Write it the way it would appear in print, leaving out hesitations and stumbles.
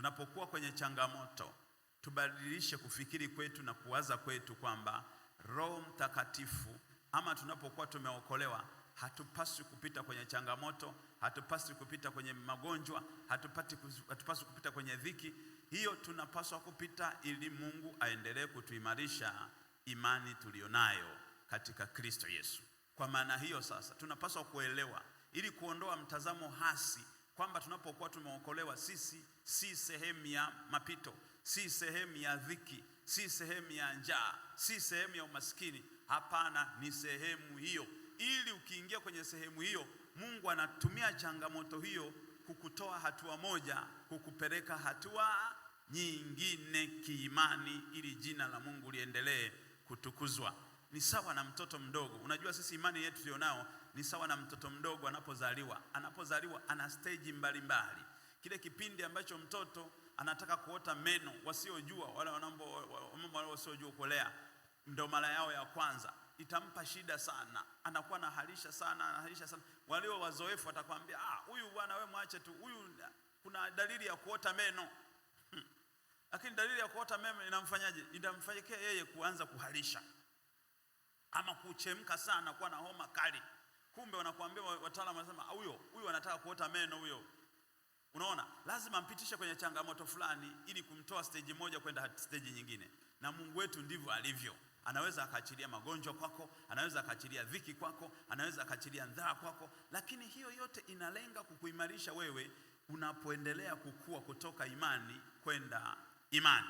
tunapokuwa kwenye changamoto, tubadilishe kufikiri kwetu na kuwaza kwetu kwamba Roho Mtakatifu, ama tunapokuwa tumeokolewa, hatupaswi kupita kwenye changamoto, hatupaswi kupita kwenye magonjwa, hatupaswi kupita kwenye dhiki. Hiyo tunapaswa kupita ili Mungu aendelee kutuimarisha imani tulionayo katika Kristo Yesu. Kwa maana hiyo sasa tunapaswa kuelewa, ili kuondoa mtazamo hasi kwamba tunapokuwa tumeokolewa sisi si sehemu ya mapito, si sehemu ya dhiki, si sehemu ya njaa, si sehemu ya umaskini. Hapana, ni sehemu hiyo. Ili ukiingia kwenye sehemu hiyo, Mungu anatumia changamoto hiyo kukutoa hatua moja kukupeleka hatua nyingine kiimani, ili jina la Mungu liendelee kutukuzwa. Ni sawa na mtoto mdogo. Unajua sisi imani yetu tulionao ni sawa na mtoto mdogo anapozaliwa. Anapozaliwa ana stage mbalimbali. Kile kipindi ambacho mtoto anataka kuota meno, wasiojua wale wasiojua kulea, ndio mara yao ya kwanza, itampa shida sana. Anakuwa anaharisha sana. Walio wazoefu watakwambia, huyu bwana wewe mwache tu, huyu kuna dalili ya kuota meno. Lakini dalili ya kuota meno inamfanyaje? Inamfanyikia yeye kuanza kuharisha ama kuchemka sana, kuwa na homa kali. Kumbe wanakuambia, wataalamu wanasema huyo anataka kuota meno huyo. Unaona, lazima mpitishe kwenye changamoto fulani ili kumtoa stage moja kwenda stage nyingine. Na Mungu wetu ndivyo alivyo. Anaweza akaachilia magonjwa kwako, anaweza akaachilia dhiki kwako, anaweza akaachilia njaa kwako, lakini hiyo yote inalenga kukuimarisha wewe unapoendelea kukua kutoka imani kwenda imani.